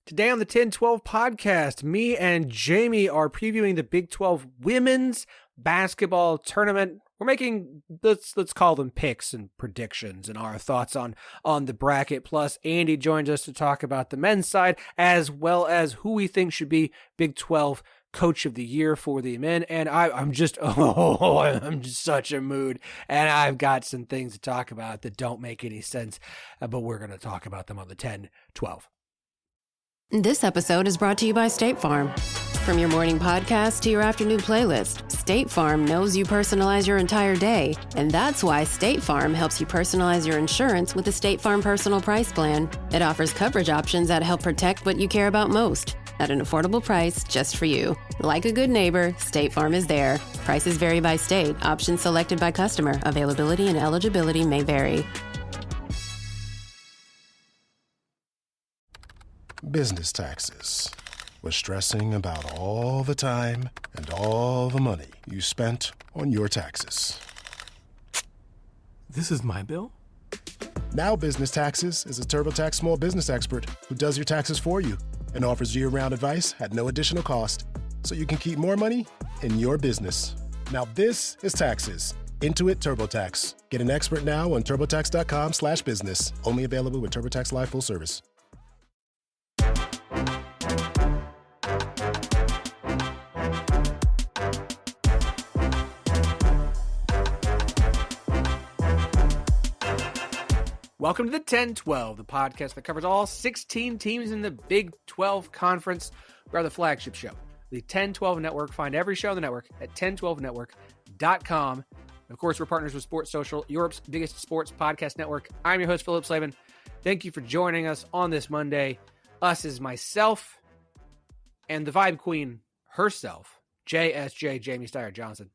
Today on the 10-12 podcast, me and Jamie are previewing the Big 12 women's basketball tournament. We're making, let's call them picks and predictions and our thoughts on the bracket. Plus, Andy joins us to talk about the men's side, as well as who we think should be Big 12 Coach of the Year for the men. And I'm just such a mood. And I've got some things to talk about that don't make any sense, but we're going to talk about them on the 10-12. This episode is brought to you by State Farm. From your morning podcast to your afternoon playlist, State Farm knows you personalize your entire day. And that's why State Farm helps you personalize your insurance with the State Farm Personal Price Plan. It offers coverage options that help protect what you care about most at an affordable price just for you. Like a good neighbor, State Farm is there. Prices vary by state. Options selected by customer. Availability and eligibility may vary. Business taxes. We're stressing about all the time and all the money you spent on your taxes. This is my bill? Now Business Taxes is a TurboTax small business expert who does your taxes for you and offers year-round advice at no additional cost, so you can keep more money in your business. Now this is taxes. Intuit TurboTax. Get an expert now on turbotax.com/business. Only available with TurboTax Live Full Service. Welcome to the 10-12, the podcast that covers all 16 teams in the Big 12 Conference. We are the flagship show, the 10-12 Network. Find every show on the network at 1012network.com. Of course, we're partners with Sports Social, Europe's biggest sports podcast network. I'm your host, Phillip Slavin. Thank you for joining us on this Monday. Us is myself and the Vibe Queen herself, JSJ Jamie Steyer-Johnson.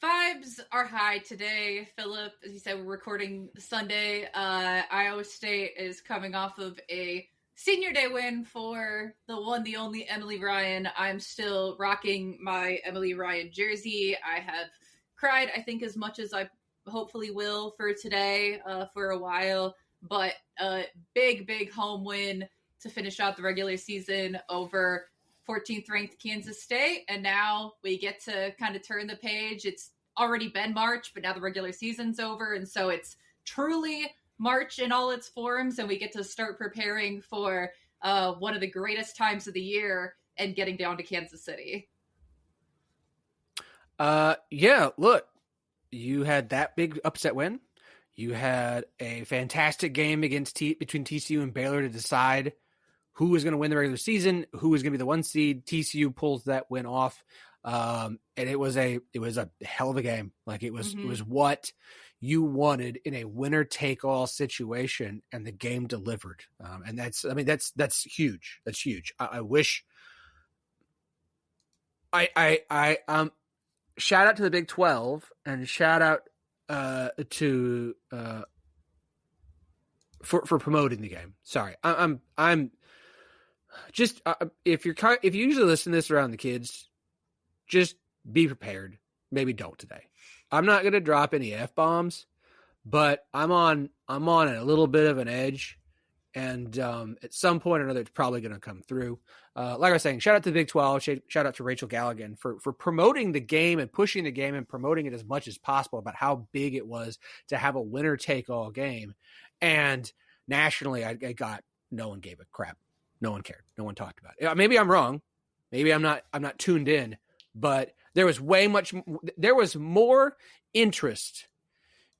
Vibes are high today, Philip. As you said, we're recording Sunday. Iowa State is coming off of a senior day win for the one, the only Emily Ryan. I'm still rocking my Emily Ryan jersey. I have cried, I think, as much as I hopefully will for today for a while. But a big home win to finish out the regular season over 14th ranked Kansas State. And now we get to kind of turn the page. It's already been March, but now the regular season's over. And so it's truly March in all its forms. And we get to start preparing for one of the greatest times of the year and getting down to Kansas City. Yeah, look, you had that big upset win. You had a fantastic game between TCU and Baylor to decide who was going to win the regular season, who was going to be the one seed. TCU pulls that win off. And it was a hell of a game. Like it was what you wanted in a winner take all situation, and the game delivered. And that's huge. That's huge. I wish shout out to the Big 12 and shout out to for promoting the game. Sorry. I'm just if you usually listen to this around the kids, just be prepared. Maybe don't today. I'm not going to drop any F-bombs, but I'm on a little bit of an edge, and at some point or another, it's probably going to come through. Like I was saying, shout out to the Big 12. Shout out to Rachel Galligan for promoting the game and pushing the game and promoting it as much as possible about how big it was to have a winner-take-all game. And nationally, I got no one gave a crap. No one cared. No one talked about it. Maybe I'm wrong. Maybe I'm not tuned in, but there was more interest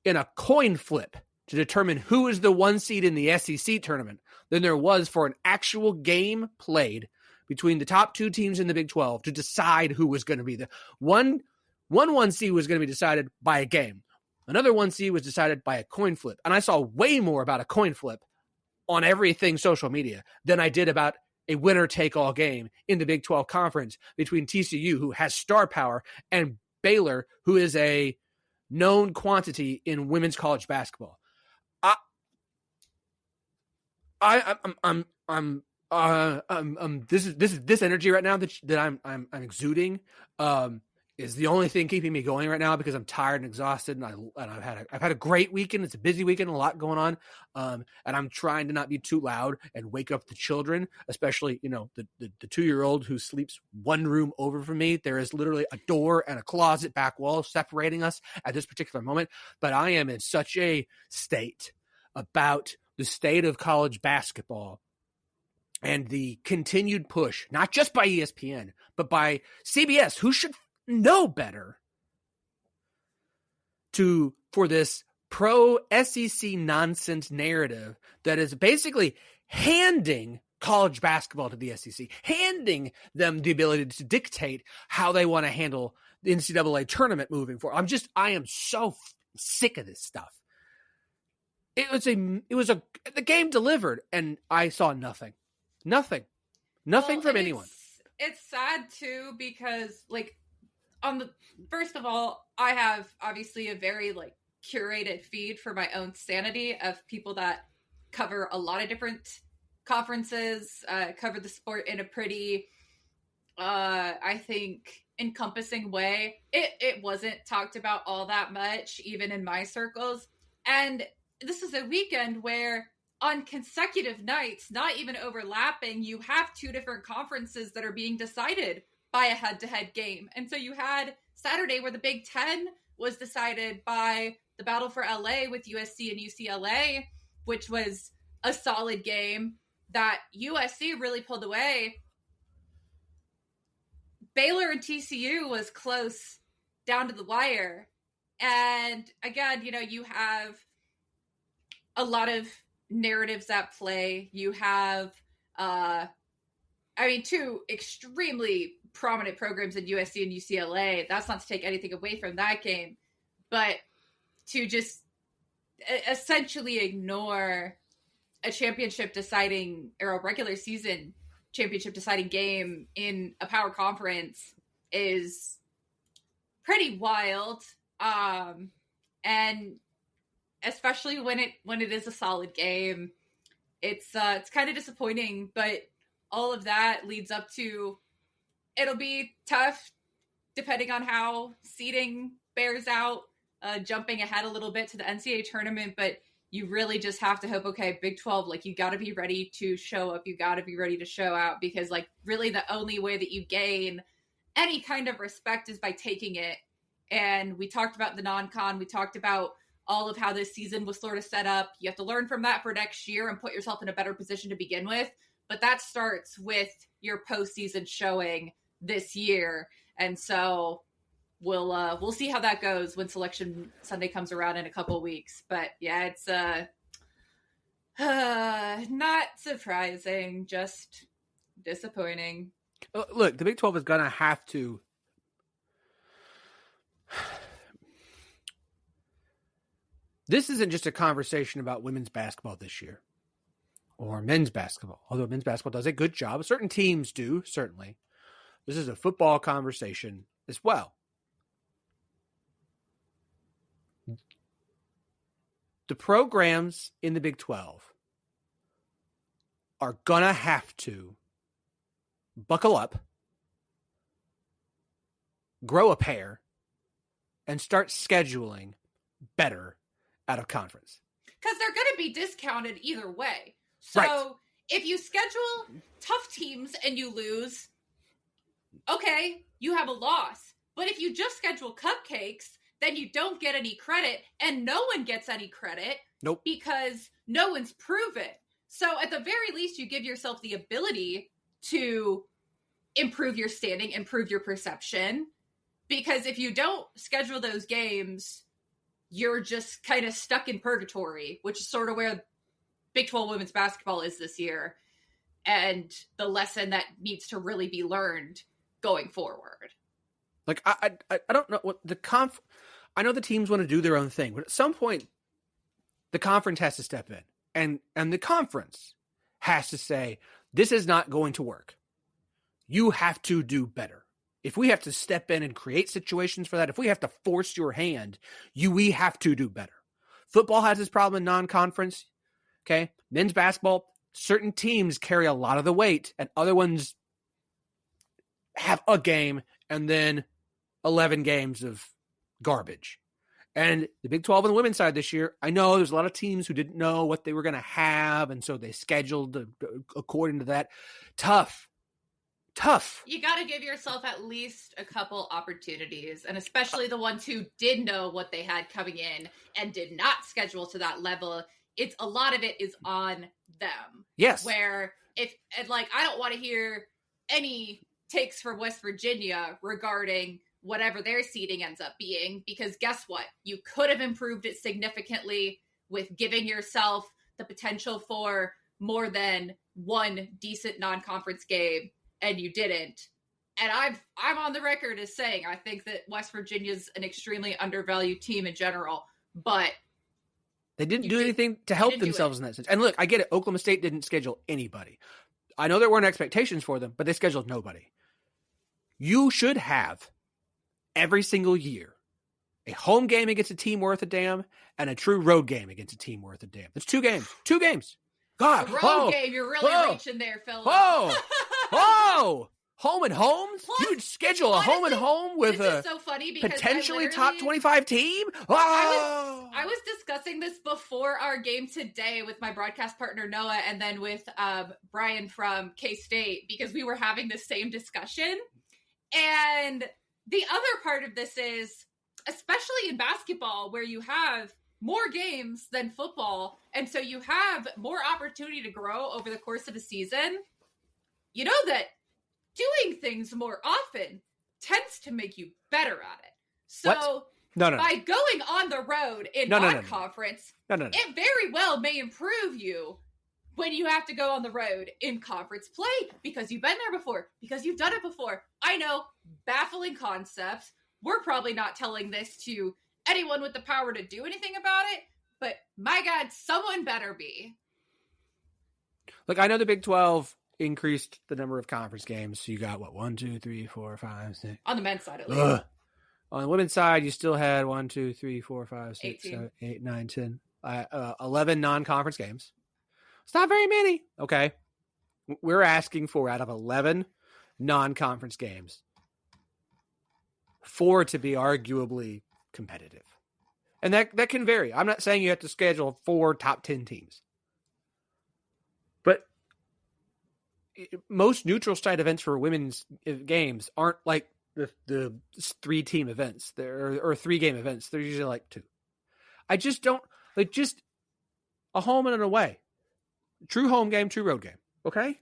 in a coin flip to determine who is the one seed in the SEC tournament than there was for an actual game played between the top two teams in the Big 12 to decide who was going to be the one seed was going to be decided by a game. Another one seed was decided by a coin flip. And I saw way more about a coin flip on everything social media than I did about a winner-take-all game in the Big 12 Conference between TCU, who has star power, and Baylor, who is a known quantity in women's college basketball. This energy right now that I'm exuding is the only thing keeping me going right now because I'm tired and exhausted, and I've had a great weekend. It's a busy weekend, a lot going on, and I'm trying to not be too loud and wake up the children, especially the 2-year-old who sleeps one room over from me. There is literally a door and a closet back wall separating us at this particular moment. But I am in such a state about the state of college basketball and the continued push, not just by ESPN, but by CBS, who should know better, for this pro SEC nonsense narrative that is basically handing college basketball to the SEC, handing them the ability to dictate how they want to handle the NCAA tournament moving forward. I am so sick of this stuff. The game delivered, and I saw nothing from anyone. It's sad too, because first of all, I have obviously a very curated feed for my own sanity of people that cover a lot of different conferences, cover the sport in a pretty, I think, encompassing way. It wasn't talked about all that much, even in my circles. And this is a weekend where on consecutive nights, not even overlapping, you have 2 different conferences that are being decided by a head-to-head game. And so you had Saturday where the Big Ten was decided by the battle for LA with USC and UCLA, which was a solid game that USC really pulled away. Baylor and TCU was close down to the wire. And again, you have a lot of narratives at play. You have, 2 extremely prominent programs in USC and UCLA. That's not to take anything away from that game, but to just essentially ignore a championship deciding or a regular season championship deciding game in a power conference is pretty wild. And especially when it is a solid game, it's kind of disappointing, but all of that leads up to it'll be tough depending on how seeding bears out, jumping ahead a little bit to the NCAA tournament, but you really just have to hope, okay, Big 12, you got to be ready to show up. You got to be ready to show out, because really the only way that you gain any kind of respect is by taking it. And we talked about the non-con. We talked about all of how this season was sort of set up. You have to learn from that for next year and put yourself in a better position to begin with. But that starts with your postseason showing this year. And so we'll see how that goes when Selection Sunday comes around in a couple of weeks. But yeah, it's not surprising, just disappointing. Look, the Big 12 is going to have to this isn't just a conversation about women's basketball this year or men's basketball, although men's basketball does a good job. Certain teams do, certainly. This is a football conversation as well. The programs in the Big 12 are going to have to buckle up, grow a pair, and start scheduling better out of conference. Because they're going to be discounted either way. So right. If you schedule tough teams and you lose, okay, you have a loss. But if you just schedule cupcakes, then you don't get any credit, and no one gets any credit. Nope. Because no one's proven. So at the very least, you give yourself the ability to improve your standing, improve your perception. Because if you don't schedule those games, you're just kind of stuck in purgatory, which is sort of where Big 12 women's basketball is this year. And the lesson that needs to really be learned going forward. I don't know what I know the teams want to do their own thing, but at some point the conference has to step in, and the conference has to say, this is not going to work. You have to do better. If we have to step in and create situations for that, if we have to force your hand, we have to do better. Football has this problem in non-conference. Okay. Men's basketball, certain teams carry a lot of the weight and other ones have a game and then 11 games of garbage. And the Big 12 on the women's side this year, I know there's a lot of teams who didn't know what they were going to have, and so they scheduled according to that. Tough. You got to give yourself at least a couple opportunities, and especially the ones who did know what they had coming in and did not schedule to that level. It's a lot of it is on them. Yes. Where I don't want to hear any takes from West Virginia regarding whatever their seeding ends up being, because guess what? You could have improved it significantly with giving yourself the potential for more than one decent non-conference game, and you didn't. And I'm on the record as saying I think that West Virginia's an extremely undervalued team in general, but they didn't do anything to help themselves in that sense. And look, I get it. Oklahoma State didn't schedule anybody. I know there weren't expectations for them, but they scheduled nobody. You should have every single year a home game against a team worth a damn and a true road game against a team worth a damn. It's 2 games. 2 games. God. The road game, you're really reaching there, Phillip. Whoa! Home and homes? Plus, You'd schedule a home and home with a so funny because potentially top 25 team? I was discussing this before our game today with my broadcast partner Noah, and then with Brian from K-State, because we were having the same discussion. And the other part of this is, especially in basketball, where you have more games than football, and so you have more opportunity to grow over the course of a season, you know that doing things more often tends to make you better at it. So by going on the road in non-conference, it very well may improve you when you have to go on the road in conference play, because you've been there before, because you've done it before. I know, baffling concepts. We're probably not telling this to anyone with the power to do anything about it, but my God, someone better be. Look, I know the Big 12 increased the number of conference games. So you got, 1, 2, 3, 4, 5, 6. On the men's side, at least. On the women's side, you still had 1, 2, 3, 4, 5, 6, 7, 8, 9, 10, 11 non-conference games. It's not very many. Okay. We're asking for, out of 11 non-conference games, 4 to be arguably competitive. And that can vary. I'm not saying you have to schedule 4 top 10 teams. But most neutral site events for women's games aren't like the 3-team events or 3-game events. They're usually like 2. I just don't just a home and an away. True home game, true road game. Okay?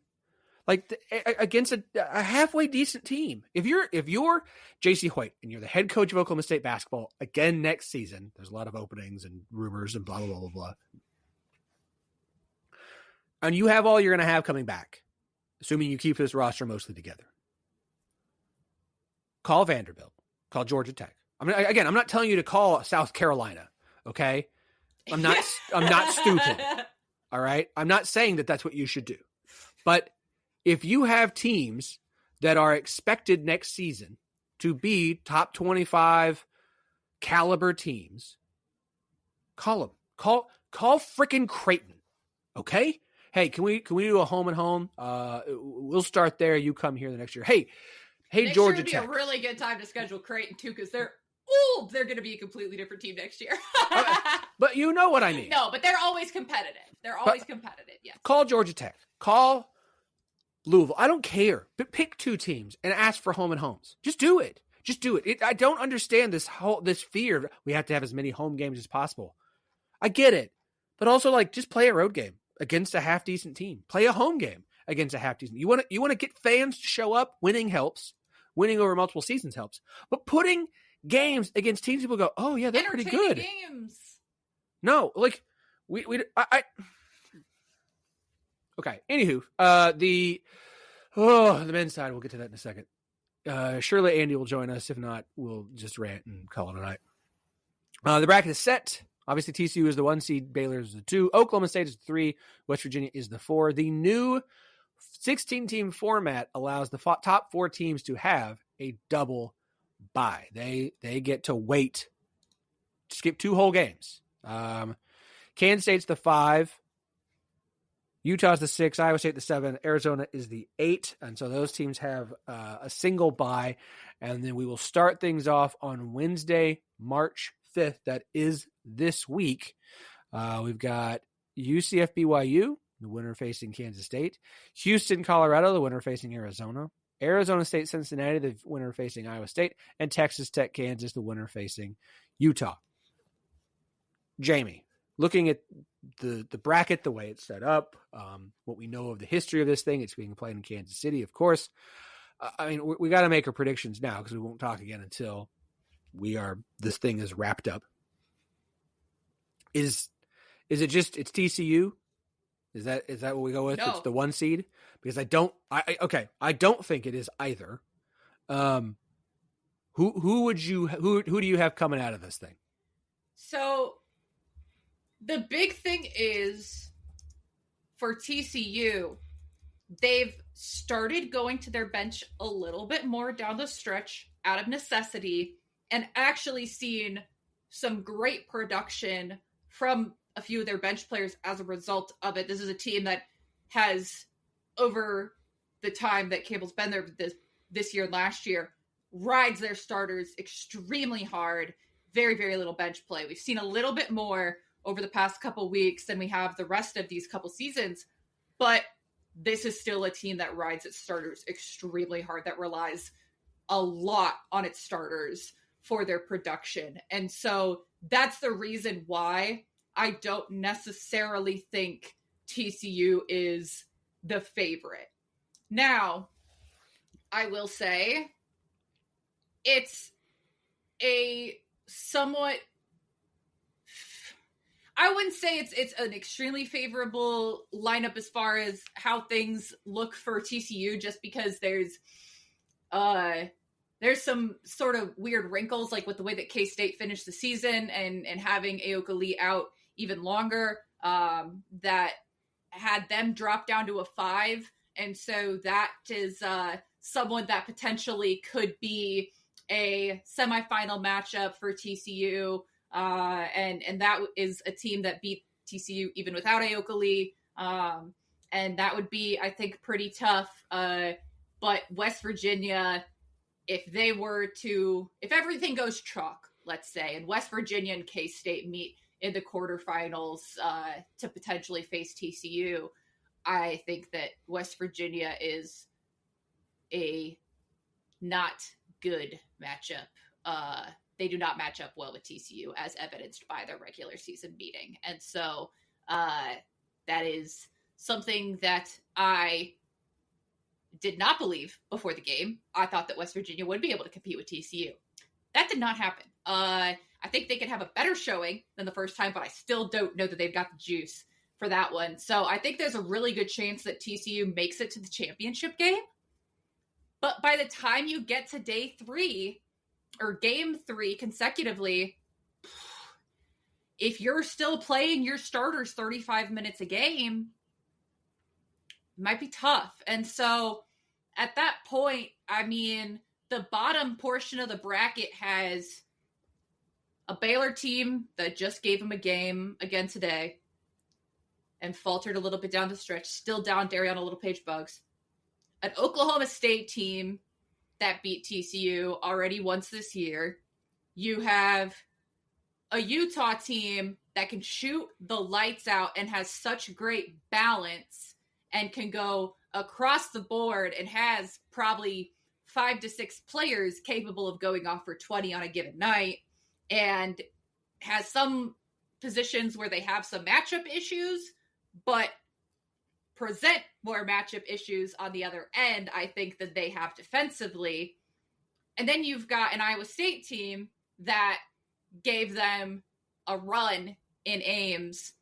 Against a halfway decent team. If you're J.C. Hoyt and you're the head coach of Oklahoma State basketball again next season, there's a lot of openings and rumors and blah, blah, blah, blah, blah. And you have all you're going to have coming back, assuming you keep this roster mostly together. Call Vanderbilt. Call Georgia Tech. I'm not telling you to call South Carolina, okay? I'm not stupid, all right? I'm not saying that that's what you should do. But if you have teams that are expected next season to be top 25 caliber teams, call them. Call freaking Creighton, okay? Hey, can we do a home and home? We'll start there. You come here the next year. Hey, Georgia Tech. It'd be a really good time to schedule Creighton too, because they're going to be a completely different team next year. But you know what I mean. No, but they're always competitive. Yes. Call Georgia Tech. Call Louisville. I don't care. But pick 2 teams and ask for home and homes. Just do it. I don't understand this fear. We have to have as many home games as possible. I get it. But also, just play a road game against a half-decent team. Play a home game against a half-decent. You want to get fans to show up. Winning helps. Winning over multiple seasons helps. But putting games against teams people go, oh, yeah, they're pretty good. Games. No, okay. Anywho, the men's side, we'll get to that in a second. Surely Andy will join us. If not, we'll just rant and call it a night. The bracket is set. Obviously, TCU is the 1 seed. Baylor is the 2. Oklahoma State is the 3. West Virginia is the 4. The new 16-team format allows the top 4 teams to have a double bye. They get to wait, skip 2 whole games. Kansas State's the 5. Utah's the 6, Iowa State the 7, Arizona is the 8, and so those teams have a single bye, and then we will start things off on Wednesday, March 5th. That is this week. We've got UCF BYU, the winner facing Kansas State, Houston, Colorado, the winner facing Arizona, Arizona State, Cincinnati, the winner facing Iowa State, and Texas Tech, Kansas, the winner facing Utah. Jamie, looking at the bracket, the way it's set up, what we know of the history of this thing, it's being played in Kansas City, of course. I mean, we got to make our predictions now because we won't talk again until this thing is wrapped up. Is it just it's TCU? Is that what we go with? No. It's the 1 seed? Because I don't think it is either. Who do you have coming out of this thing? So the big thing is for TCU, they've started going to their bench a little bit more down the stretch out of necessity and actually seen some great production from a few of their bench players as a result of it. This is a team that has, over the time that Cable's been there this year and last year, rides their starters extremely hard. Very, very little bench play. We've seen a little bit more over the past couple weeks than we have the rest of these couple seasons, but this is still a team that rides its starters extremely hard, that relies a lot on its starters for their production. And so that's the reason why I don't necessarily think TCU is the favorite. Now, I will say it's a somewhat, I wouldn't say it's an extremely favorable lineup as far as how things look for TCU, just because there's some sort of weird wrinkles, like with the way that K-State finished the season and having Aoka Lee out even longer, that had them drop down to a 5. And so that is someone that potentially could be a semifinal matchup for TCU. And that is a team that beat TCU even without Aoka Lee. And that would be, I think, pretty tough. But West Virginia, if everything goes chalk, let's say, and West Virginia and K-State meet in the quarterfinals to potentially face TCU, I think that West Virginia is a not good matchup. They do not match up well with TCU, as evidenced by their regular season meeting. And so that is something that I did not believe before the game. I thought that West Virginia would be able to compete with TCU. That did not happen. I think they could have a better showing than the first time, but I still don't know that they've got the juice for that one. So I think there's a really good chance that TCU makes it to the championship game. But by the time you get to day 3 or game 3 consecutively, if you're still playing your starters 35 minutes a game, it might be tough. And so at that point, I mean, the bottom portion of the bracket has a Baylor team that just gave them a game again today and faltered a little bit down the stretch, still down Dariana Little-Page Bugs. An Oklahoma State team that beat TCU already once this year. You have a Utah team that can shoot the lights out and has such great balance and can go across the board and has probably 5 to 6 players capable of going off for 20 on a given night, and has some positions where they have some matchup issues, but present more matchup issues on the other end, I think, that they have defensively. And then you've got an Iowa State team that gave them a run in Ames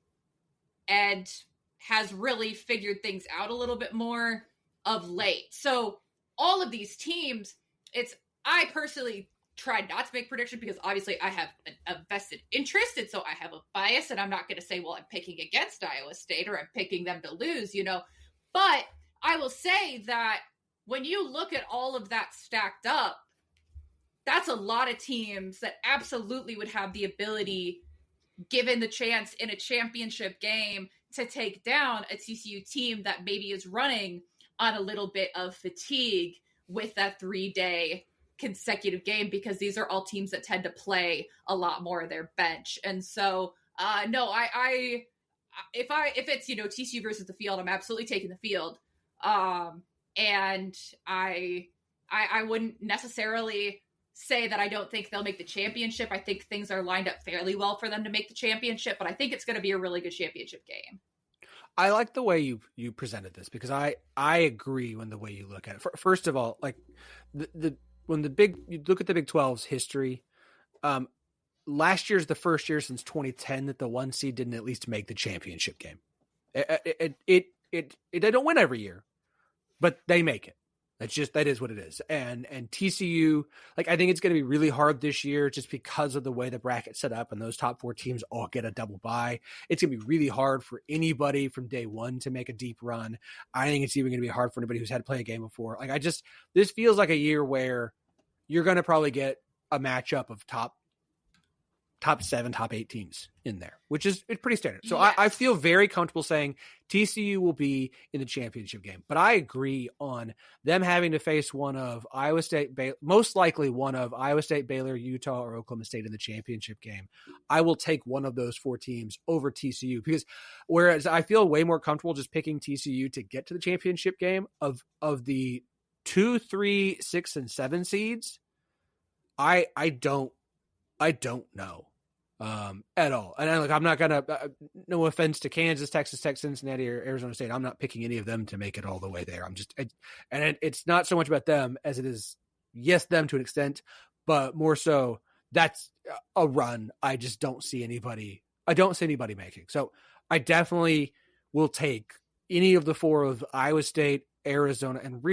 and has really figured things out a little bit more of late. So all of these teams, I personally tried not to make predictions because obviously I have a vested interest, and so I have a bias, and I'm not going to say, well, I'm picking against Iowa State or I'm picking them to lose, But I will say that when you look at all of that stacked up, that's a lot of teams that absolutely would have the ability, given the chance in a championship game, to take down a TCU team that maybe is running on a little bit of fatigue with that 3-day consecutive game, because these are all teams that tend to play a lot more of their bench. And so, no, if it's, TCU versus the field, I'm absolutely taking the field. And I wouldn't necessarily say that I don't think they'll make the championship. I think things are lined up fairly well for them to make the championship, but I think it's going to be a really good championship game. I like the way you presented this, because I agree when the way you look at it. First of all, like you look at the Big 12's history, last year's the first year since 2010 that the 1 seed didn't at least make the championship game. They don't win every year, but they make it. That is what it is. And TCU, like, I think it's going to be really hard this year just because of the way the bracket's set up and those top 4 teams all get a double bye. It's going to be really hard for anybody from day one to make a deep run. I think it's even going to be hard for anybody who's had to play a game before. Like, this feels like a year where you're going to probably get a matchup of top 7, top 8 teams in there, which is pretty standard. So yes. I feel very comfortable saying TCU will be in the championship game, but I agree on them having to face one of Iowa State, most likely one of Iowa State, Baylor, Utah, or Oklahoma State in the championship game. I will take one of those 4 teams over TCU, because whereas I feel way more comfortable just picking TCU to get to the championship game of the 2, 3, 6, and 7 seeds, I don't know. At all. And I'm not gonna, no offense to Kansas, Texas Tech, Cincinnati, or Arizona State, I'm not picking any of them to make it all the way there. It's not so much about them as it is, yes, them to an extent, but more so that's a run I just don't see anybody making. So I definitely will take any of the 4 of Iowa State, Arizona, and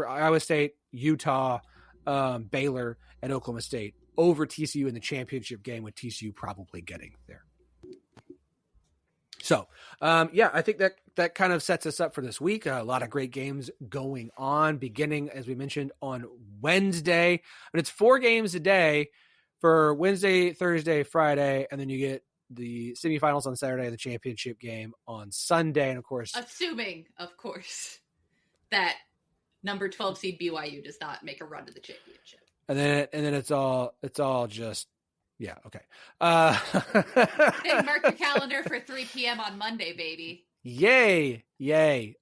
Iowa State, Utah, Baylor, and Oklahoma State over TCU in the championship game, with TCU probably getting there. So, I think that kind of sets us up for this week. A lot of great games going on, beginning, as we mentioned, on Wednesday. And it's 4 games a day for Wednesday, Thursday, Friday, and then you get the semifinals on Saturday and the championship game on Sunday. And, of course... Assuming, of course, that number 12 seed BYU does not make a run to the championship. And then it's all just, yeah. Okay. Then mark your calendar for 3 p.m. on Monday, baby. Yay. Hey,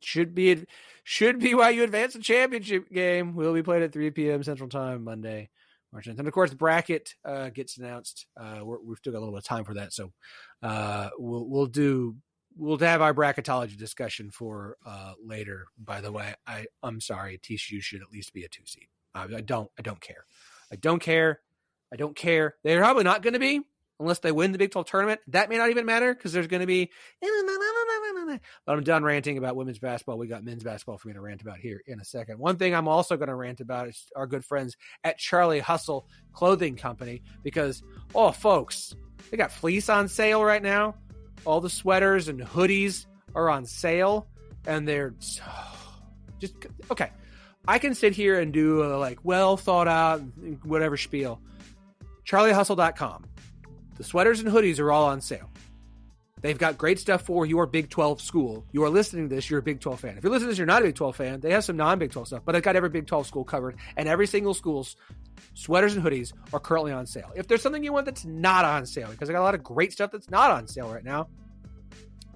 should BYU advance the championship game. Will be played at 3 p.m. Central Time Monday, March 9th. And of course, the bracket gets announced. We've still got a little bit of time for that. So we'll have our bracketology discussion for later. By the way, I'm sorry, TCU should at least be a 2 seed. I don't care. They're probably not going to be unless they win the Big 12 tournament. That may not even matter, because there's going to be. But I'm done ranting about women's basketball. We got men's basketball for me to rant about here in a second. One thing I'm also going to rant about is our good friends at Charlie Hustle Clothing Company, because folks, they got fleece on sale right now. All the sweaters and hoodies are on sale, and they're just okay. I can sit here and do a well thought out whatever spiel. CharlieHustle.com. The sweaters and hoodies are all on sale. They've got great stuff for your Big 12 school. You are listening to this, you're a Big 12 fan. If you're listening to this, you're not a Big 12 fan. They have some non-Big 12 stuff, but they've got every Big 12 school covered, and every single school's sweaters and hoodies are currently on sale. If there's something you want that's not on sale, because I got a lot of great stuff that's not on sale right now,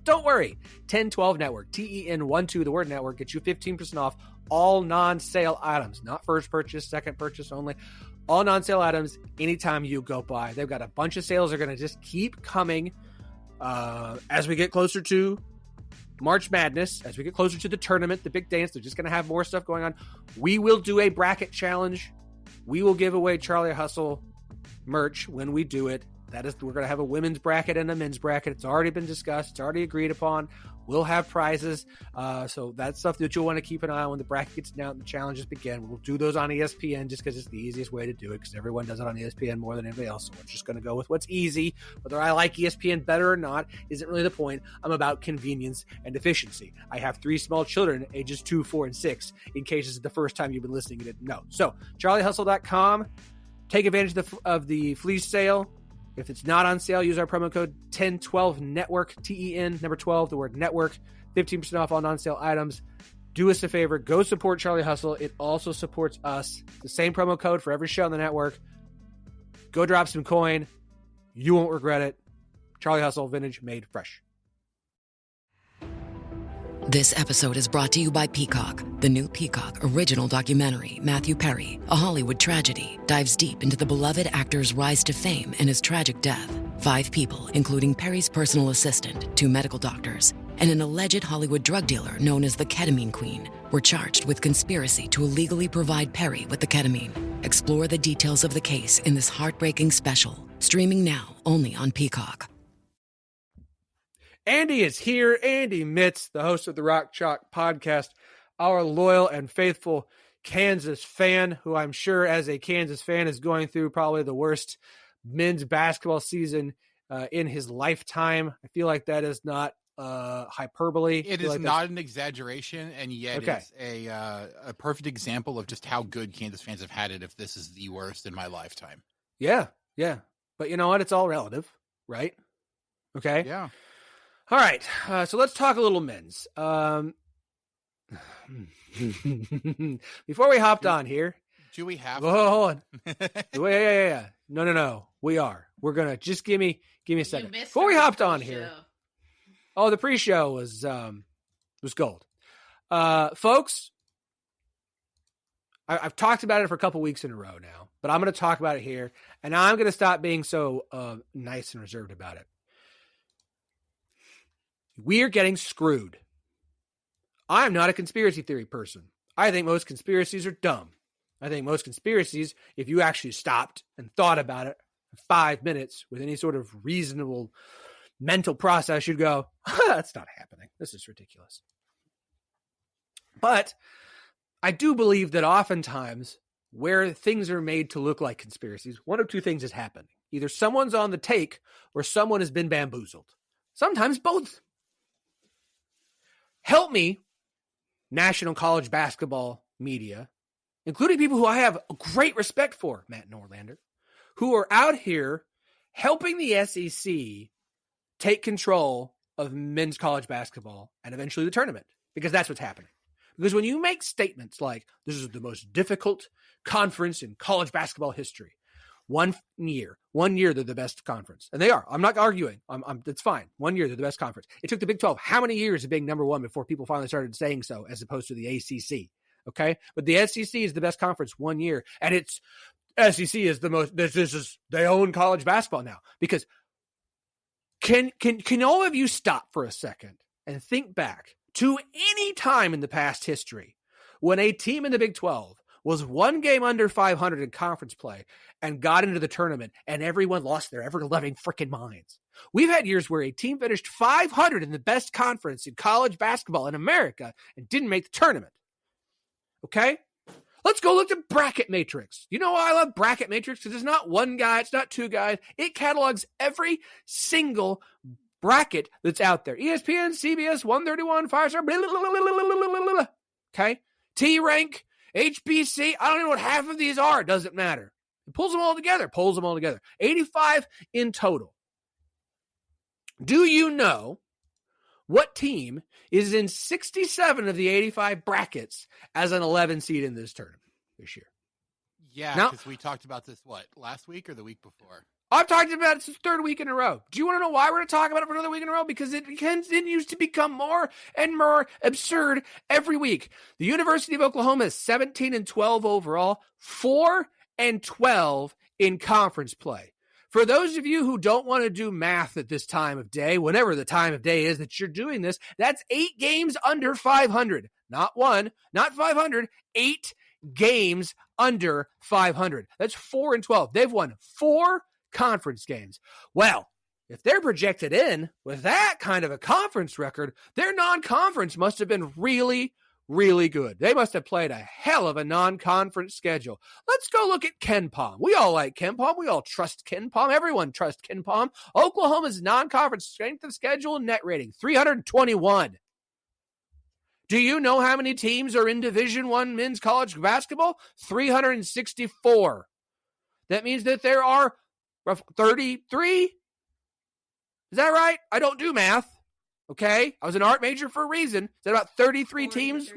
don't worry. 1012 Network, TEN12, the word network, gets you 15% off all non-sale items. Not first purchase, second purchase only. All non-sale items anytime you go by. They've got a bunch of sales. They're going to just keep coming as we get closer to March Madness, as we get closer to the tournament, the big dance. They're just going to have more stuff going on. We will do a bracket challenge. We will give away Charlie Hustle merch when we do it. That is, we're going to have a women's bracket and a men's bracket. It's already been discussed. It's already agreed upon. We'll have prizes. So that's stuff that you'll want to keep an eye on when the bracket gets announced and the challenges begin. We'll do those on ESPN just because it's the easiest way to do it, because everyone does it on ESPN more than anybody else. So we're just going to go with what's easy. Whether I like ESPN better or not isn't really the point. I'm about convenience and efficiency. I have 3 small children, ages 2, 4, and 6, in case this is the first time you've been listening and didn't know. So CharlieHustle.com. Take advantage of the fleece sale. If it's not on sale, use our promo code 1012network, TEN, number 12, the word network, 15% off all non-sale items. Do us a favor. Go support Charlie Hustle. It also supports us. The same promo code for every show on the network. Go drop some coin. You won't regret it. Charlie Hustle, vintage, made fresh. This episode is brought to you by Peacock. The new Peacock original documentary, Matthew Perry, A Hollywood Tragedy, dives deep into the beloved actor's rise to fame and his tragic death. 5 people, including Perry's personal assistant, 2 medical doctors, and an alleged Hollywood drug dealer known as the Ketamine Queen, were charged with conspiracy to illegally provide Perry with the ketamine. Explore the details of the case in this heartbreaking special, streaming now only on Peacock. Andy is here. Andy Mitz, the host of the Rock Chalk podcast, our loyal and faithful Kansas fan, who I'm sure as a Kansas fan is going through probably the worst men's basketball season in his lifetime. I feel like that is not hyperbole. It is not an exaggeration, and yet it's a perfect example of just how good Kansas fans have had it if this is the worst in my lifetime. Yeah. But you know what? It's all relative, right? Okay? Yeah. All right. So let's talk a little men's. Before we hopped on here. Do we have hold on. Yeah. No. We are. We're going to just give me a second. Before we hopped on here. Oh, the pre-show was gold. Folks, I've talked about it for a couple weeks in a row now, but I'm going to talk about it here, and I'm going to stop being so nice and reserved about it. We're getting screwed. I'm not a conspiracy theory person. I think most conspiracies are dumb. I think most conspiracies, if you actually stopped and thought about it for 5 minutes with any sort of reasonable mental process, you'd go, that's not happening. This is ridiculous. But I do believe that oftentimes where things are made to look like conspiracies, one of two things is happening. Either someone's on the take or someone has been bamboozled. Sometimes both. Help me, national college basketball media, including people who I have great respect for, Matt Norlander, who are out here helping the SEC take control of men's college basketball and eventually the tournament, because that's what's happening. Because when you make statements like, this is the most difficult conference in college basketball history, one year they're the best conference, and they are. I'm not arguing. It's fine. 1 year they're the best conference. It took the Big 12 how many years of being number one before people finally started saying so, as opposed to the ACC. Okay, but the SEC is the best conference 1 year, and it's SEC is the most. This is they own college basketball now. Because can all of you stop for a second and think back to any time in the past history when a team in the Big 12 was 1 game under 500 in conference play and got into the tournament and everyone lost their ever-loving freaking minds? We've had years where a team finished 500 in the best conference in college basketball in America and didn't make the tournament. Okay? Let's go look at Bracket Matrix. You know why I love Bracket Matrix? Because it's not one guy, it's not 2 guys. It catalogs every single bracket that's out there. ESPN, CBS, 131, 5-star, blah, blah, blah, blah, blah. Okay? T-Rank, HBC, I don't know what half of these are. It doesn't matter. It pulls them all together. 85 in total. Do you know what team is in 67 of the 85 brackets as an 11 seed in this tournament this year? Yeah, now, because we talked about this, last week or the week before? I've talked about it since 3rd week in a row. Do you want to know why we're going to talk about it for another week in a row? Because it continues to become more and more absurd every week. The University of Oklahoma is 17-12 overall, 4-12 in conference play. For those of you who don't want to do math at this time of day, whenever the time of day is that you're doing this, that's 8 games under 500. Not 1, not 500, 8 games under 500. That's 4-12. They've won 4 conference games. Well, if they're projected in with that kind of a conference record, their non-conference must have been really, really good. They must have played a hell of a non-conference schedule. Let's go look at KenPom. We all like KenPom. We all trust KenPom. Everyone trusts KenPom. Oklahoma's non-conference strength of schedule and net rating, 321. Do you know how many teams are in Division I men's college basketball? 364. That means that there are Rough 33? Is that right? I don't do math. Okay. I was an art major for a reason. Is that about 33 teams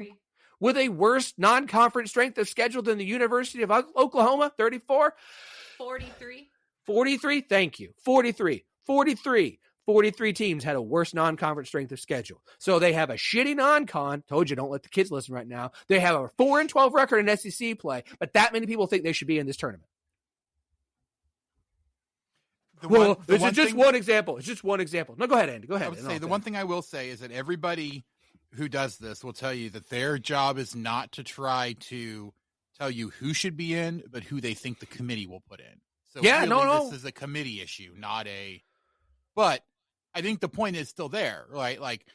with a worse non-conference strength of schedule than the University of Oklahoma? 34? 43. 43? Thank you. 43. 43 teams had a worse non-conference strength of schedule. So they have a shitty non-con. Told you, don't let the kids listen right now. They have a 4-12 record in SEC play, but that many people think they should be in this tournament. It's just one example. It's just one example. No, go ahead, Andy. Go ahead. I would say the one thing I will say is that everybody who does this will tell you that their job is not to try to tell you who should be in, but who they think the committee will put in. So yeah, really, this is a committee issue, not a. But I think the point is still there, right? Like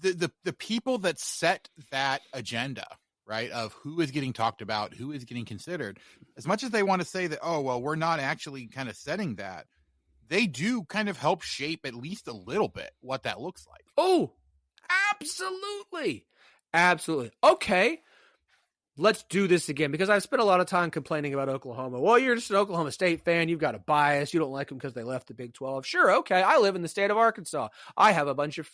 the people that set that agenda, right, of who is getting talked about, who is getting considered, as much as they want to say that, oh, well, we're not actually kind of setting that, they do kind of help shape at least a little bit what that looks like. Oh, absolutely. Absolutely. Okay. Let's do this again, because I've spent a lot of time complaining about Oklahoma. Well, you're just an Oklahoma State fan. You've got a bias. You don't like them because they left the Big 12. Sure, okay. I live in the state of Arkansas. I have a bunch of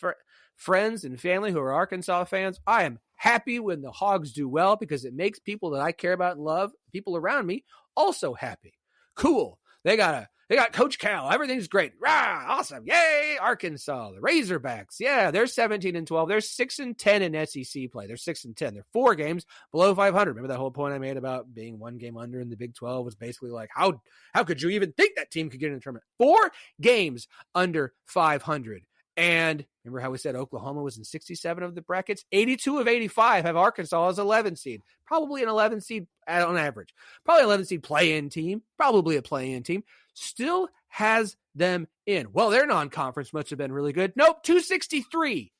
friends and family who are Arkansas fans. I am happy when the Hogs do well because it makes people that I care about and love, people around me, also happy. Cool. They got Coach Cal. Everything's great. Rah, awesome. Yay, Arkansas. The Razorbacks. Yeah, they're 17-12. They're 6-10 in SEC play. They're 6-10. They're 4 games below 500. Remember that whole point I made about being 1 game under in the Big 12 was basically like, how could you even think that team could get in the tournament? 4 games under 500. And remember how we said Oklahoma was in 67 of the brackets? 82 of 85 have Arkansas as 11 seed. Probably an 11 seed on average. Probably 11 seed play-in team. Probably a play-in team. Still has them in. Well, their non-conference must have been really good. Nope, 263.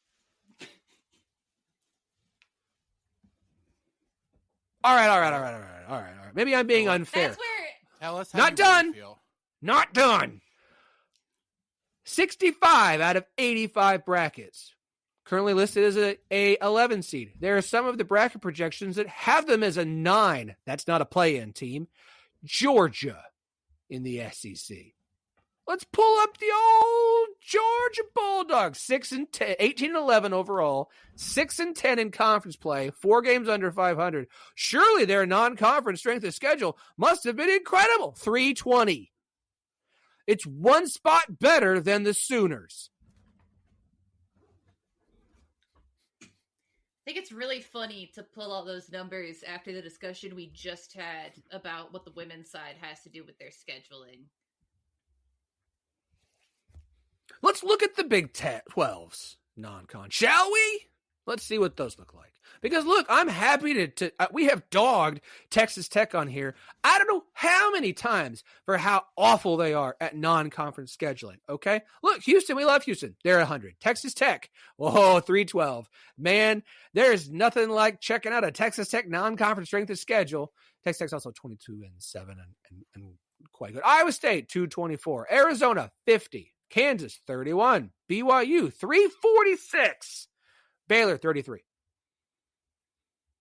All right. Maybe I'm being unfair. That's where... Tell us how Not you done. really feel. Not done. 65 out of 85 brackets. Currently listed as a 11 seed. There are some of the bracket projections that have them as a 9. That's not a play-in team. Georgia in the SEC. Let's pull up the old Georgia Bulldogs. 6-10, 18-11 overall, 6-10 in conference play, 4 games under 500. Surely their non-conference strength of schedule must have been incredible. 320. It's 1 spot better than the Sooners. I think it's really funny to pull all those numbers after the discussion we just had about what the women's side has to do with their scheduling. Let's look at the Big 12's non-con, shall we? Let's see what those look like. Because look, I'm happy to we have dogged Texas Tech on here. I don't know how many times for how awful they are at non-conference scheduling. Okay, look, Houston, we love Houston. They're 100. Texas Tech, 312. Man, there's nothing like checking out a Texas Tech non-conference strength of schedule. Texas Tech's also 22-7 and quite good. Iowa State 224. Arizona 50. Kansas 31. BYU 346. Baylor 33.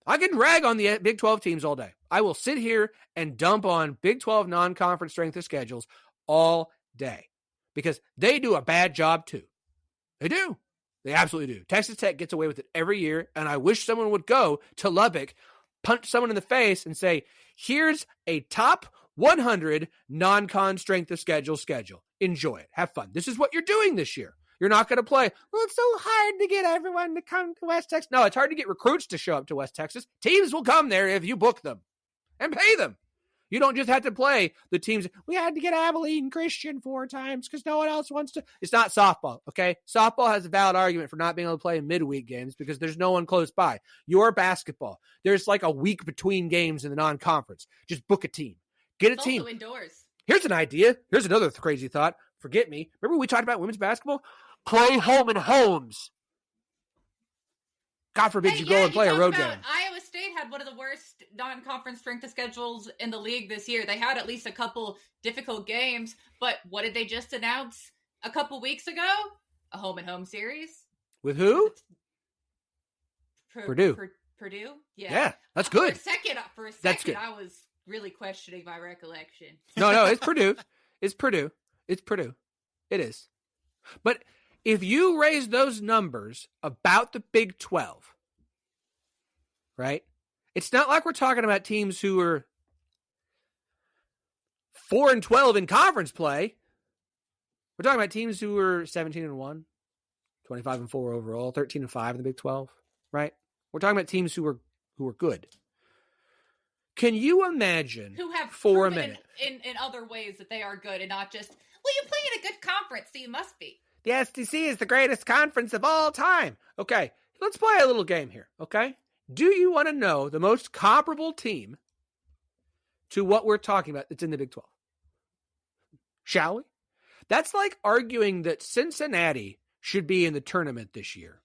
I can rag on the Big 12 teams all day. I will sit here and dump on Big 12 non-conference strength of schedules all day because they do a bad job too. They do. They absolutely do. Texas Tech gets away with it every year, and I wish someone would go to Lubbock, punch someone in the face, and say, here's a top 100 non-con strength of schedule. Enjoy it. Have fun. This is what you're doing this year. You're not going to play, well, it's so hard to get everyone to come to West Texas. No, it's hard to get recruits to show up to West Texas. Teams will come there if you book them and pay them. You don't just have to play the teams. We had to get Abilene Christian 4 times because no one else wants to. It's not softball, okay? Softball has a valid argument for not being able to play in midweek games because there's no one close by. Your basketball, there's like a week between games in the non-conference. Just book a team. Get a team. Also indoors. Here's an idea. Here's another crazy thought. Forget me. Remember we talked about women's basketball? Play home and homes. God forbid you go and play a road game. Iowa State had one of the worst non-conference strength of schedules in the league this year. They had at least a couple difficult games, but what did they just announce a couple weeks ago? A home and home series. With who? Purdue. Purdue? Yeah, that's good. For a second, that's good. I was really questioning my recollection. No, it's Purdue. It's Purdue. It's Purdue. It is. But if you raise those numbers about the Big 12, right? It's not like we're talking about teams who are 4-12 in conference play. We're talking about teams who are 17-1, 25-4 overall, 13-5 in the Big 12, right? We're talking about teams who are good. Can you imagine who have for a proven minute in other ways that they are good and not just, well, you play in a good conference, so you must be. the SEC is the greatest conference of all time? Okay, let's play a little game here, okay? Do you want to know the most comparable team to what we're talking about that's in the Big 12? Shall we? That's like arguing that Cincinnati should be in the tournament this year.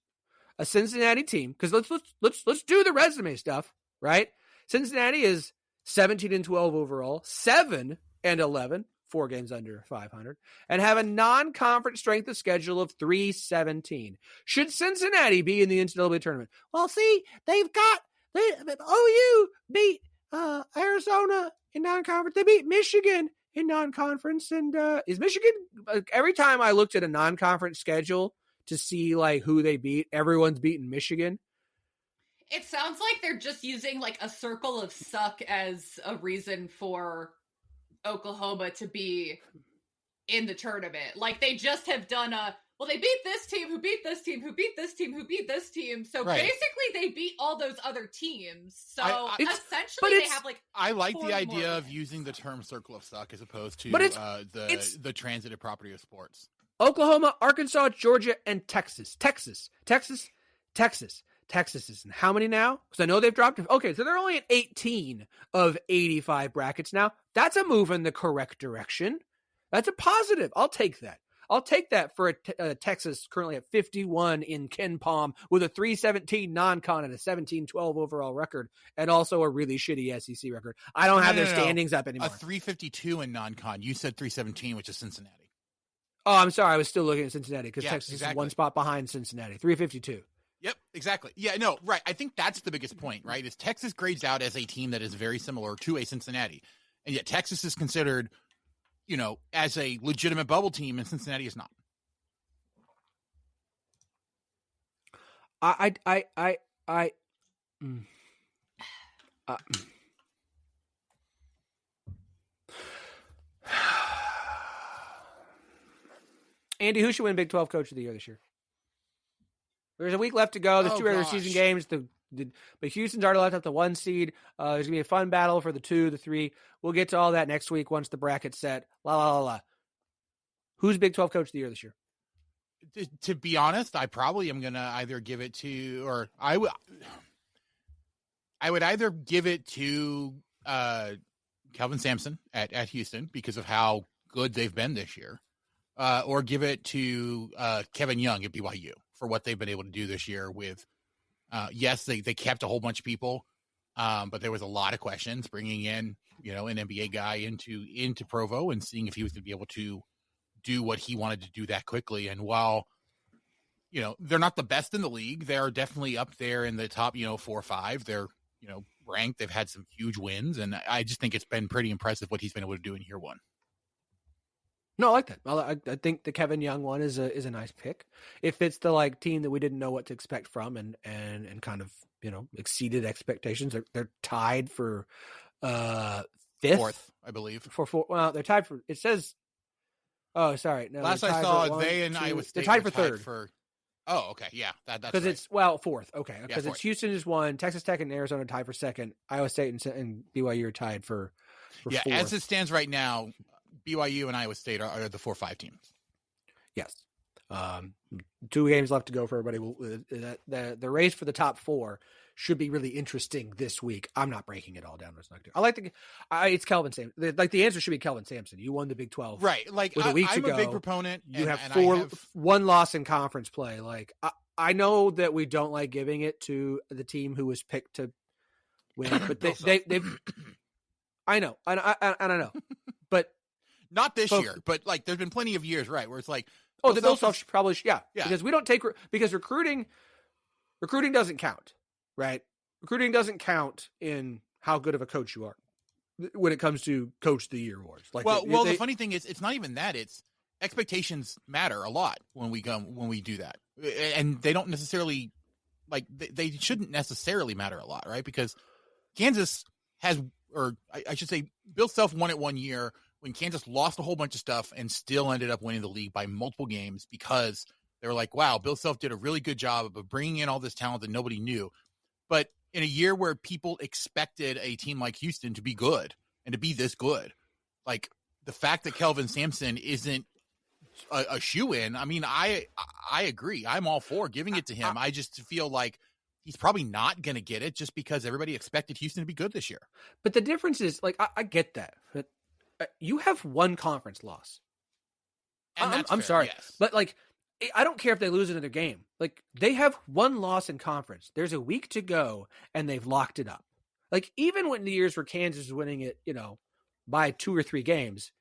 A Cincinnati team, because let's do the resume stuff, right? Cincinnati is 17-12 overall, 7-11, 4 games under 500, and have a non-conference strength of schedule of 317. Should Cincinnati be in the NCAA tournament? Well, see, OU beat Arizona in non-conference. They beat Michigan in non-conference, and is Michigan? Every time I looked at a non-conference schedule to see like who they beat, everyone's beaten Michigan. It sounds like they're just using like a circle of suck as a reason for Oklahoma to be in the tournament. Like they just have done they beat this team, who beat this team, who beat this team, who beat this team. So basically they beat all those other teams. So essentially they have like I like the idea of using the term circle of suck as opposed to the transitive property of sports. Oklahoma, Arkansas, Georgia, and Texas. Texas is in how many now? Because I know they've dropped. Okay, so they're only at 18 of 85 brackets now. That's a move in the correct direction. That's a positive. I'll take that. I'll take that for a Texas currently at 51 in Ken Palm with a 317 non-con and a 17-12 overall record, and also a really shitty SEC record. I don't have their standings up anymore. A 352 in non-con. You said 317, which is Cincinnati. Oh, I'm sorry. I was still looking at Cincinnati because Texas is one spot behind Cincinnati. 352. Yep, exactly. Yeah, no, right. I think that's the biggest point, right? Is Texas grades out as a team that is very similar to a Cincinnati. And yet Texas is considered, as a legitimate bubble team, and Cincinnati is not. Andy, who should win Big 12 Coach of the Year this year? There's a week left to go. There's 2 regular season games. But Houston's already left up the 1 seed. There's going to be a fun battle for the 2, the 3. We'll get to all that next week once the bracket's set. Who's Big 12 Coach of the Year this year? To be honest, I probably am going to either give it to, or I would either give it to Kelvin Sampson at Houston because of how good they've been this year, or give it to Kevin Young at BYU for what they've been able to do this year with, yes, they kept a whole bunch of people, but there was a lot of questions bringing in, an NBA guy into Provo and seeing if he was going to be able to do what he wanted to do that quickly. And while, they're not the best in the league, they're definitely up there in the top, 4 or 5. They're, ranked. They've had some huge wins, and I just think it's been pretty impressive what he's been able to do in year 1. No, I like that. I think the Kevin Young one is a nice pick. It fits the team that we didn't know what to expect from, and kind of exceeded expectations. They're tied for 5th, 4th, I believe. For 4. Well, they're tied for. It says. Oh, sorry. No, last I saw, they and Iowa State they're tied for 3rd. Oh, okay, yeah, that's because right. it's 4th. Okay, because Yeah, it's Houston is 1, Texas Tech and Arizona tied for 2nd. Iowa State and BYU are tied for 4th. As it stands right now, BYU and Iowa State are the 4-5 teams. Yes. 2 games left to go for everybody. The race for the top 4 should be really interesting this week. I'm not breaking it all down. It's Kelvin Sampson. The answer should be Kelvin Sampson. You won the Big 12. Right. A week I'm ago. a big proponent. You have 1 loss in conference play. I know that we don't like giving it to the team who was picked to win, but they've I know. I know. But not this year, but there's been plenty of years, right, where it's like, the Bill Self probably yeah, because we don't take because recruiting doesn't count, right? Recruiting doesn't count in how good of a coach you are. when it comes to Coach of the Year awards. Like, the funny thing is, it's not even that. It's expectations matter a lot when we do that, and they don't necessarily they shouldn't necessarily matter a lot, right? Because Kansas has, or I should say, Bill Self won it one year when Kansas lost a whole bunch of stuff and still ended up winning the league by multiple games because they were like, wow, Bill Self did a really good job of bringing in all this talent that nobody knew. But in a year where people expected a team like Houston to be good and to be this good, like the fact that Kelvin Sampson isn't a shoe-in, I mean, I agree. I'm all for giving it to him. I just feel like he's probably not going to get it just because everybody expected Houston to be good this year. But the difference is, like, I get that. But you have one conference loss. And I'm sorry. Yes. But, like, I don't care if they lose another game. Like, they have one loss in conference. There's a week to go, and they've locked it up. Like, even when the years where Kansas was winning it, by 2 or 3 games,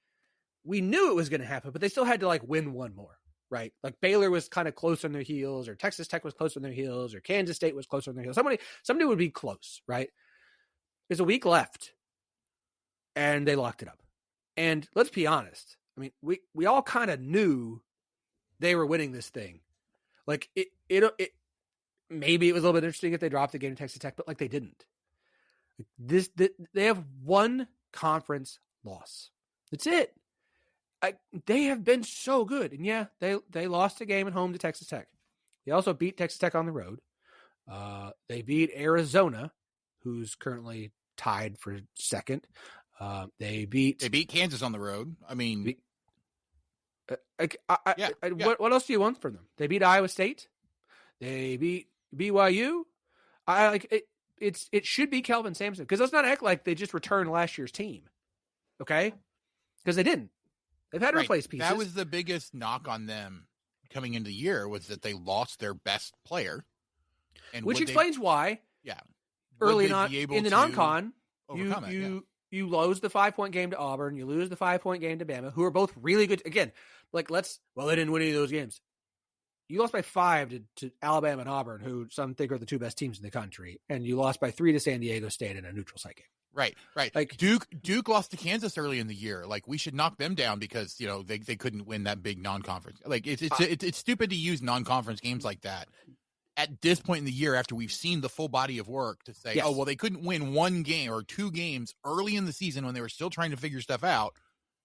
we knew it was going to happen, but they still had to, like, win one more, right? Like, Baylor was kind of close on their heels, or Texas Tech was close on their heels, or Kansas State was close on their heels. Somebody would be close, right? There's a week left, and they locked it up. And let's be honest. I mean, we all kind of knew they were winning this thing. Like, it maybe it was a little bit interesting if they dropped the game to Texas Tech, but, like, they didn't. They have one conference loss. That's it. They have been so good. And yeah, they lost a game at home to Texas Tech. They also beat Texas Tech on the road. They beat Arizona, who's currently tied for second. They beat Kansas on the road. I mean, what else do you want from them? They beat Iowa State. They beat BYU. It should be Kelvin Sampson, because let's not act like they just returned last year's team. Okay? Because they didn't. They've had to replace pieces. That was the biggest knock on them coming into the year, was that they lost their best player. And which explains why. Yeah. Early on in the non-con, you lose the 5-point game to Auburn, you lose the 5-point game to Bama, who are both really good. Again, they didn't win any of those games. You lost by 5 to Alabama and Auburn, who some think are the 2 best teams in the country, and you lost by 3 to San Diego State in a neutral site game. Right. Like Duke lost to Kansas early in the year. Like, we should knock them down because they couldn't win that big non-conference. Like, it's stupid to use non-conference games like that at this point in the year after we've seen the full body of work to say, oh, well, they couldn't win 1 game or 2 games early in the season when they were still trying to figure stuff out.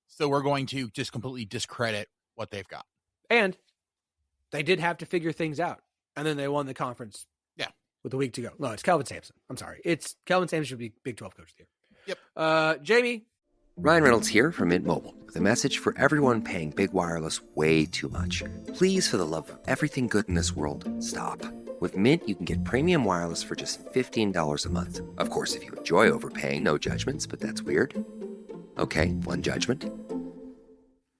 So we're going to just completely discredit what they've got. And they did have to figure things out. And then they won the conference. Yeah. With a week to go. No, it's Kelvin Sampson. I'm sorry. It's Kelvin Sampson should be Big 12 Coach of the Year. Yep. Jamie. Ryan Reynolds here from Mint Mobile with a message for everyone paying big wireless way too much. Please, for the love of everything good in this world, stop. With Mint, you can get premium wireless for just $15 a month. Of course, if you enjoy overpaying, no judgments, but that's weird. Okay, one judgment.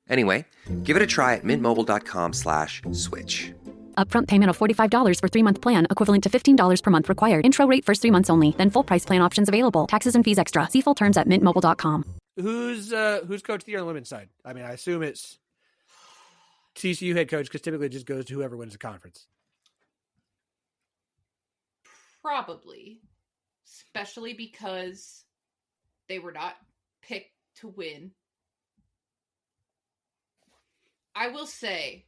Anyway, give it a try at mintmobile.com/switch. Upfront payment of $45 for 3-month plan, equivalent to $15 per month required. Intro rate first 3 months only, then full price plan options available. Taxes and fees extra. See full terms at mintmobile.com. Who's Coach of the Year on the women's side? I mean, I assume it's TCU head coach, because typically it just goes to whoever wins the conference. Probably. Especially because they were not picked to win. I will say,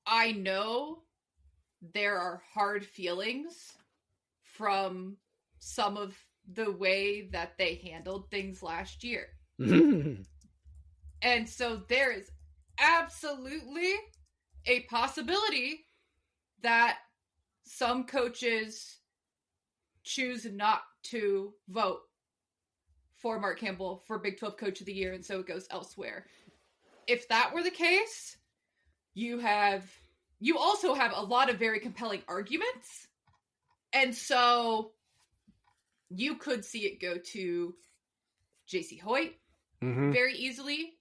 I know there are hard feelings from some of the way that they handled things last year. And so there is absolutely a possibility that some coaches choose not to vote for Mark Campbell for Big 12 Coach of the Year, and so it goes elsewhere. If that were the case, you also have a lot of very compelling arguments. And so you could see it go to J.C. Hoyt very easily.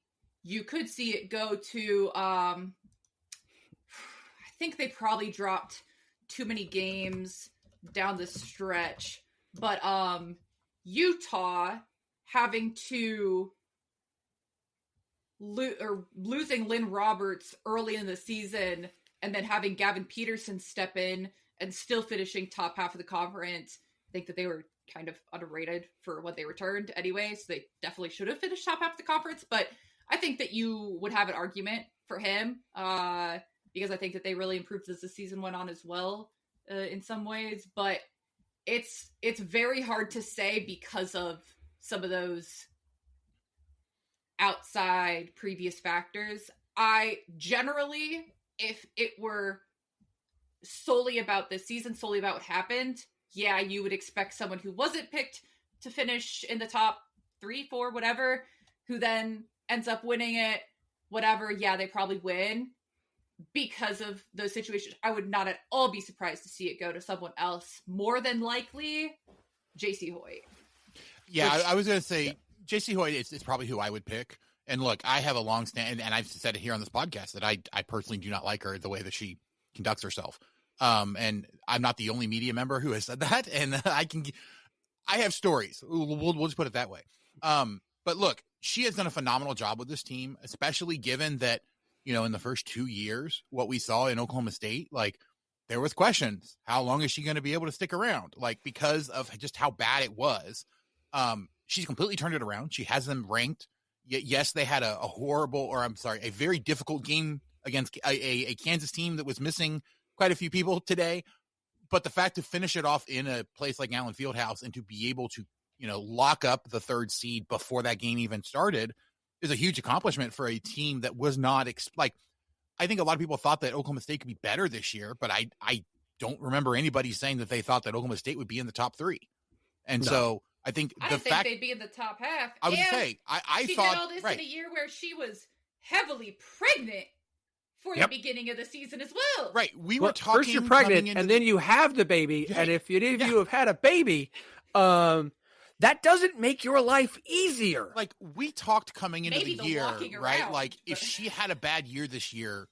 You could see it go to, I think they probably dropped too many games down the stretch. But Utah having to losing Lynn Roberts early in the season and then having Gavin Peterson step in and still finishing top half of the conference think that they were kind of underrated for what they returned anyway, so they definitely should have finished top half of the conference. But I think that you would have an argument for him because I think that they really improved as the season went on as well in some ways. But it's very hard to say because of some of those outside previous factors. I generally, if it were solely about this season, solely about what happened, yeah, you would expect someone who wasn't picked to finish in the top 3, 4, whatever, who then ends up winning it, whatever. Yeah, they probably win because of those situations. I would not at all be surprised to see it go to someone else. More than likely, JC Hoyt. Yeah, I was going to say JC Hoyt is probably who I would pick. And look, I have a long stand, and I've said it here on this podcast that I personally do not like her the way that she conducts herself. And I'm not the only media member who has said that. And I have stories. We'll just put it that way. But look, she has done a phenomenal job with this team, especially given that, in the first 2 years, what we saw in Oklahoma State, like there was questions. How long is she going to be able to stick around? Like, because of just how bad it was. She's completely turned it around. She has them ranked. Yes, they had a very difficult game against a Kansas team that was missing quite a few people today. But the fact to finish it off in a place like Allen Fieldhouse and to be able to, lock up the 3rd seed before that game even started is a huge accomplishment for a team that was not I think a lot of people thought that Oklahoma State could be better this year, but I don't remember anybody saying that they thought that Oklahoma State would be in the top 3. And so I think I didn't think they'd be in the top half. I would say I she thought did all this right. in a year where she was heavily pregnant for the beginning of the season as well. Right. We were talking. First you're pregnant, and then you have the baby. Yeah. And if any of you have had a baby, that doesn't make your life easier. Like we talked coming into Maybe the year, right? Around, like if she had a bad year this year,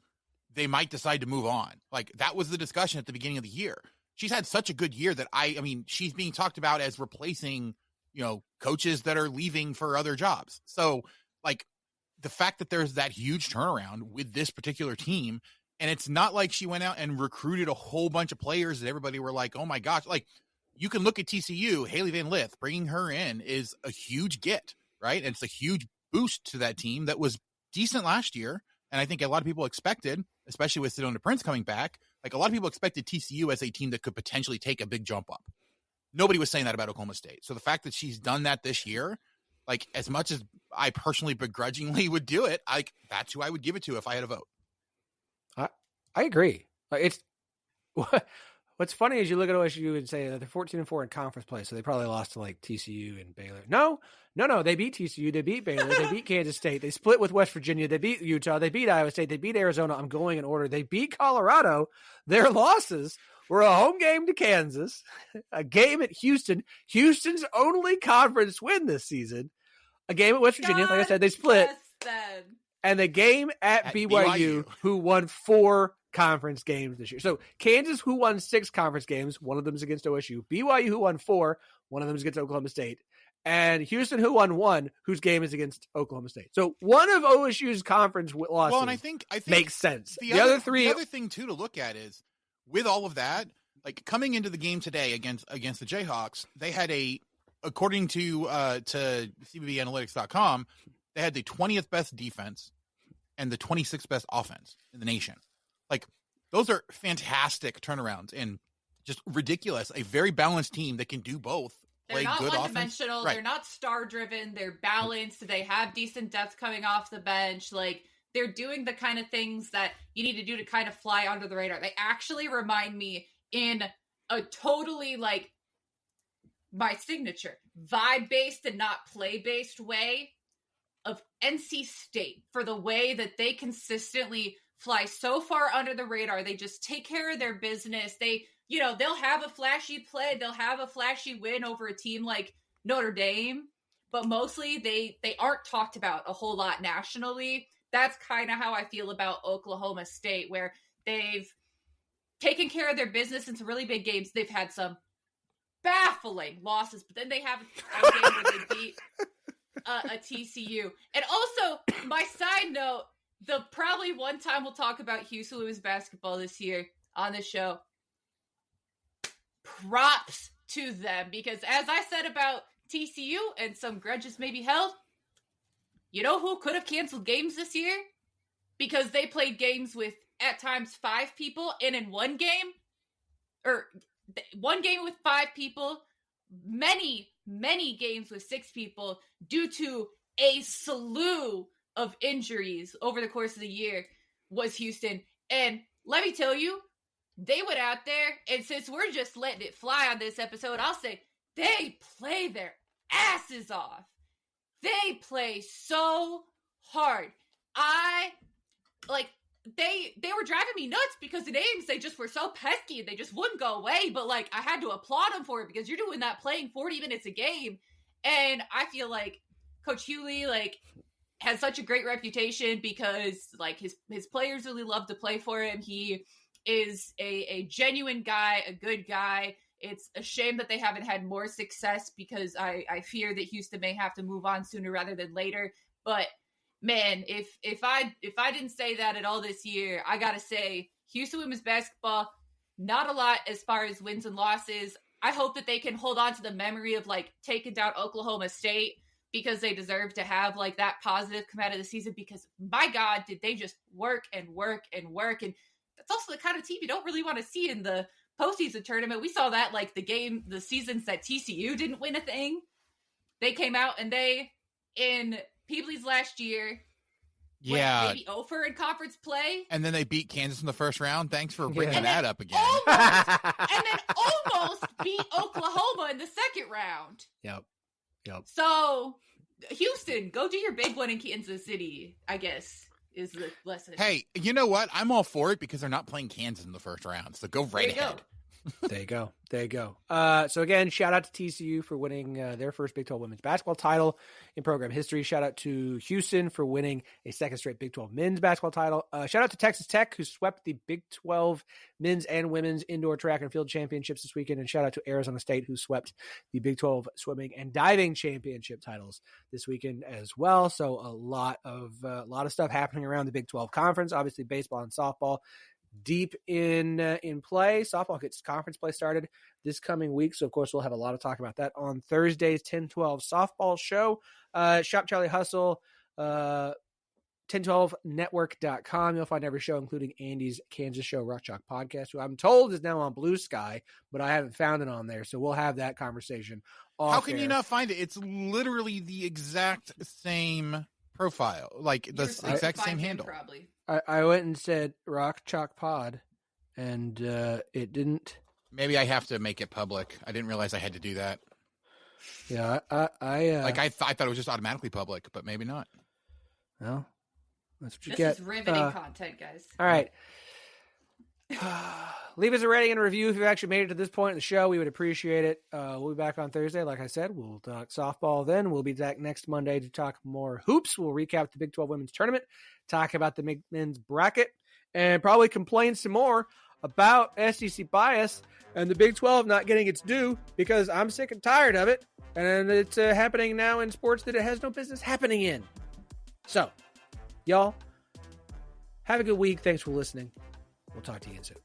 they might decide to move on. Like that was the discussion at the beginning of the year. She's had such a good year that I mean, she's being talked about as replacing, coaches that are leaving for other jobs. So like the fact that there's that huge turnaround with this particular team, and it's not like she went out and recruited a whole bunch of players that everybody were like, oh my gosh, like you can look at TCU, Haley Van Lith, bringing her in is a huge get, right? And it's a huge boost to that team that was decent last year. And I think a lot of people expected, especially with Sedona Prince coming back, like a lot of people expected TCU as a team that could potentially take a big jump up. Nobody was saying that about Oklahoma State. So the fact that she's done that this year, like as much as I personally begrudgingly would do it, that's who I would give it to if I had a vote. I agree. It's what's funny is you look at OSU and say they're 14-4 in conference play, so they probably lost to like TCU and Baylor. No, they beat TCU, they beat Baylor, they beat Kansas State, they split with West Virginia, they beat Utah, they beat Iowa State, they beat Arizona. I'm going in order. They beat Colorado. Their losses were a home game to Kansas, a game at Houston, Houston's only conference win this season, a game at West Virginia, like I said, they split, and the game at BYU, who won 4 conference games this year. So Kansas, who won 6 conference games, one of them is against OSU. BYU, who won 4, one of them is against Oklahoma State. And Houston, who won 1, whose game is against Oklahoma State. So one of OSU's conference losses well, and I think makes sense. The other 3. The other thing, too, to look at is, with all of that, like coming into the game today against the Jayhawks, they had according to CBBAnalytics.com, they had the 20th best defense and the 26th best offense in the nation. Like, those are fantastic turnarounds and just ridiculous. A very balanced team that can do both. They're not one-dimensional. Right. They're not star-driven. They're balanced. They have decent depth coming off the bench. Like, they're doing the kind of things that you need to do to kind of fly under the radar. They actually remind me in a totally, like, my signature, vibe-based and not play-based way of NC State for the way that they consistently fly so far under the radar. They just take care of their business. They'll have a flashy play. They'll have a flashy win over a team like Notre Dame, but mostly they aren't talked about a whole lot nationally. That's kind of how I feel about Oklahoma State, where they've taken care of their business in some really big games. They've had some baffling losses, but then they have a game where they beat a TCU. And also, my side note, the probably one time we'll talk about Houston women's basketball this year on the show. Props to them, because as I said about TCU and some grudges may be held, you know who could have canceled games this year? Because they played games with, at times, 5 people, and in one game with 5 people, many games with 6 people, due to a slew of injuries over the course of the year, was Houston. And let me tell you, they went out there, and since we're just letting it fly on this episode, I'll say they play their asses off. They play so hard. They were driving me nuts because the names, they just were so pesky and they just wouldn't go away. But like, I had to applaud them for it, because you're doing that playing 40 minutes a game. And I feel like Coach Hewley, like, has such a great reputation because like his players really love to play for him. He is a genuine guy, a good guy. It's a shame that they haven't had more success, because I fear that Houston may have to move on sooner rather than later. But man, if I didn't say that at all this year, I gotta say Houston women's basketball, not a lot as far as wins and losses. I hope that they can hold on to the memory of like taking down Oklahoma State, because they deserve to have like that positive come out of the season, because my God, did they just work and work and work. And that's also the kind of team you don't really want to see in the postseason tournament. We saw that like the seasons that TCU didn't win a thing. They came out and they, in Peebly's last year, maybe over in conference play. And then they beat Kansas in the first round. Thanks for bringing that up again. And then almost beat Oklahoma in the second round. Yep. So, Houston, go do your big one in Kansas City, I guess, is the lesson. Hey, you know what? I'm all for it, because they're not playing Kansas in the first round. So go right ahead. There you go. So again, shout out to TCU for winning their first Big 12 women's basketball title in program history. Shout out to Houston for winning a second straight Big 12 men's basketball title. Shout out to Texas Tech, who swept the Big 12 men's and women's indoor track and field championships this weekend. And shout out to Arizona State, who swept the Big 12 swimming and diving championship titles this weekend as well. So a lot of stuff happening around the Big 12 conference. Obviously, baseball and softball deep in play. Softball gets conference play started this coming week, so of course we'll have a lot of talk about that on Thursday's 10-12 softball show. Shop Charlie Hustle, 1012network.com. You'll find every show, including Andy's Kansas Show Rock Chalk podcast, who I'm told is now on Bluesky, but I haven't found it on there, so we'll have that conversation off How can air. you not find it? It's literally the exact same profile, like the exact same handle. Probably. I went and said Rock Chalk Pod, and it didn't. Maybe I have to make it public. I didn't realize I had to do that. Yeah, I thought it was just automatically public, but maybe not. Well, that's what you This get. is riveting content, guys. All right. Leave us a rating and review if you've actually made it to this point in the show. We would appreciate it. We'll be back on Thursday. Like I said, we'll talk softball then. We'll be back next Monday to talk more hoops. We'll recap the Big 12 women's tournament, talk about the men's bracket, and probably complain some more about SEC bias and the Big 12 not getting its due, because I'm sick and tired of it. And it's happening now in sports that it has no business happening in. So, y'all, have a good week. Thanks for listening. We'll talk to you again soon.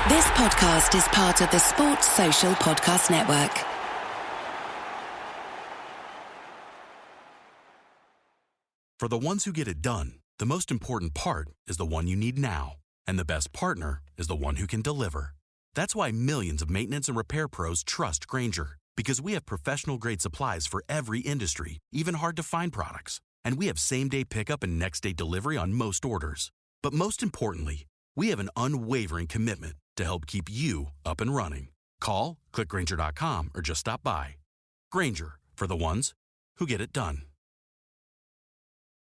This podcast is part of the Sports Social Podcast Network. For the ones who get it done, the most important part is the one you need now. And the best partner is the one who can deliver. That's why millions of maintenance and repair pros trust Grainger, because we have professional-grade supplies for every industry, even hard-to-find products. And we have same-day pickup and next-day delivery on most orders. But most importantly, we have an unwavering commitment to help keep you up and running. Call, click Grainger.com, or just stop by. Grainger, for the ones who get it done.